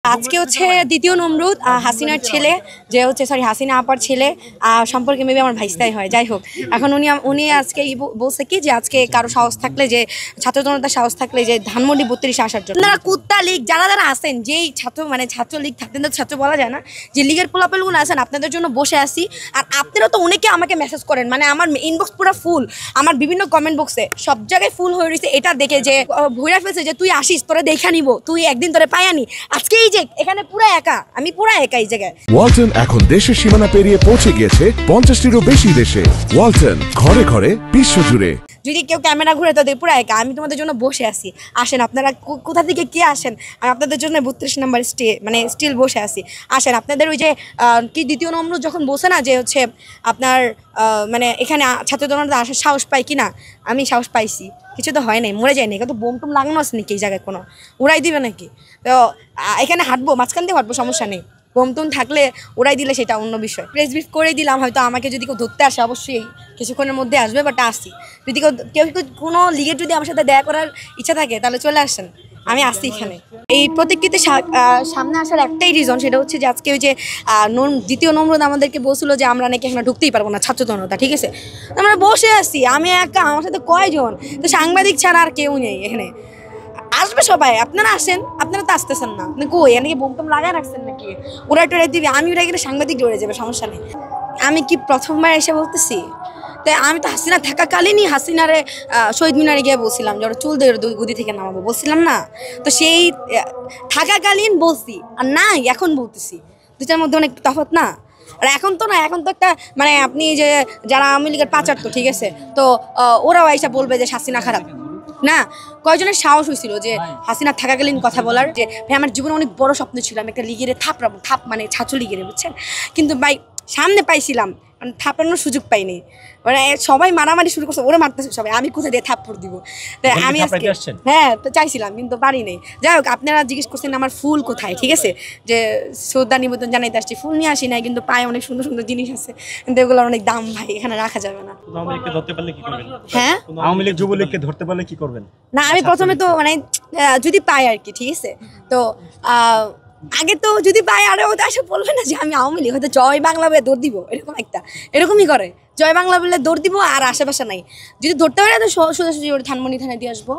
আজকে হচ্ছে দ্বিতীয় নমরুদ হাসিনার ছেলে যে হচ্ছে হাসিনা আপার ছেলে সম্পর্কে মেবি আমার ভাইস্তাই হয়। যাই হোক, এখন উনি আজকে বলছে কি যে আজকে কারো সাহস থাকলে, যে ছাত্র জনতার সাহস থাকলে যে ধানমন্ডি 32 আসার জন্য আপনারা কুত্তা লীগ যারা যারা আছেন, যেই ছাত্র লীগ থাকতেন, তো ছাত্র বলা যায় না, যে লীগের পোলাপেলগুলো আছেন, আপনাদের জন্য বসে আসি। আর আপনারা তো অনেকে আমাকে মেসেজ করেন, মানে আমার ইনবক্স পুরো ফুল, আমার বিভিন্ন কমেন্ট বক্সে সব জায়গায় ফুল হয়ে রয়েছে এটা দেখে, যে ভুইরা ফেলছে যে তুই আসিস, তোরা দেখা নিব, তুই একদিন তোরে পায়ানি। আজকে এই যে এখানে পুরো একা, আমি পুরো একা এই জায়গায়। ওয়ালটন এখন দেশের সীমানা পেরিয়ে পৌঁছে গিয়েছে 50টিরও বেশি দেশে। ওয়ালটন, ঘরে ঘরে বিশ্বজুড়ে। যদি কেউ ক্যামেরা ঘুরে তাদের পুরো একা, আমি তোমাদের জন্য বসে আছি। আসেন, আপনারা কোথা থেকে কে আসেন, আমি আপনাদের জন্য 32 নম্বর স্টিল বসে আছি। আসেন, আপনাদের ওই যে কি দ্বিতীয় নমরুদ যখন বসে না যে হচ্ছে আপনার মানে এখানে ছাত্র জনতা আসার সাহস পাই কি না, আমি সাহস পাইছি। কিছু তো হয় নাই, মরে যায়নি, কত বোম টুম লাগানো আছে নাকি এই জায়গায়, কোনো উড়াই দিবে নাকি? তো এখানে হাঁটবো, মাঝখান দিয়ে হাঁটবো, সমস্যা নেই। বোম টুম থাকলে উড়াই দিলে সেটা অন্য বিষয়। প্রেস ব্রিফ করে দিলাম, হয়তো আমাকে যদি কেউ ধরতে আসে অবশ্যই কিছুক্ষণের মধ্যে আসবে, বাট আসি। যদি কেউ কোনো লিগের যদি আমার সাথে দেখা করার ইচ্ছা থাকে তাহলে চলে আসেন, আমি আসছি এখানে। এই প্রতীকটিতে সামনে আসার একটাই রিজন, সেটা হচ্ছে যে আজকে ওই যে দ্বিতীয় নমরুদ আমাদেরকে বলছিল যে আমরা নাকি এখানে ঢুকতেই পারবো না, ছাত্র জনতা, ঠিক আছে? আমরা বসে আসছি, আমি একা, আমার সাথে কয়জন, তো সাংবাদিক ছাড়া আর কেউ নেই এখানে। আসবে সবাই, আপনারা আসেন, আপনারা তো আসতেছেন না, আপনি কই এনাকে বোম টোম লাগায় রাখছেন নাকি? ওরা টোরা দিবি, আমি ওরা গেলে সাংবাদিক ডরে যাবে, সমস্যা নেই। আমি কি প্রথমবার এসে বলতেছি? তাই আমি তো হাসিনা থাকাকালীনই হাসিনারে শহীদ মিনারে গিয়ে বলছিলাম যে ওরা চুল দিয়ে গদি থেকে নামাবো, বলছিলাম না? তো সেই থাকাকালীন বলছি, আর নাই এখন বলতেছি, দুটার মধ্যে অনেক তফাৎ না? আর এখন তো না, এখন তো একটা মানে আপনি যে যারা আওয়ামী লীগের পাচার, তো ঠিক আছে, তো ওরাও এসে বলবে যে হাসিনা খারাপ না। কয়জনের সাহস হয়েছিল যে হাসিনা থাকাকালীন কথা বলার, যে ভাই আমার জীবনে অনেক বড় স্বপ্ন ছিল আমি একটা লিগের থাপ মানে ছাত্র লিগের, বুঝছেন? কিন্তু ভাই সামনে পাইছিলাম, থাপানোর সুযোগ পাইনি, মানে সবাই মারামারি শুরু করছে, ওরা মারতেছে সবাই, আমি কোথায় দিয়ে থাপ্পড় দিব? তাই আমি হ্যাঁ তো চাইছিলাম, কিন্তু পারি নাই। যাই হোক, আপনারা জিজ্ঞেস করছেন আমার ফুল কোথায়, ঠিক আছে, যে শ্রদ্ধা নিবেদন জানাইতে আসছি, ফুল নিয়ে আসি নাই, কিন্তু পায়ে অনেক সুন্দর সুন্দর জিনিস আছে, কিন্তু এগুলোর অনেক দাম ভাই, এখানে রাখা যাবে না। হ্যাঁ, আওয়ামী লীগ যুবলীগকে ধরতে পারলে কি করবেন? না, আমি প্রথমে তো মানে যদি পাই আর কি, ঠিক আছে, তো আগে তো যদি পাই, আরে ও তো আসে বলবে না যে আমি আওয়ামী লীগ, হয়তো জয় বাংলা বলে দৌড় দিব, এরকমই করে, জয় বাংলা বলে দৌড় দিব, আর আশেপাশে নাই। যদি ধরতে পারে তো সোজাসুজি ধানমন্ডি থানায় দিয়ে আসবো।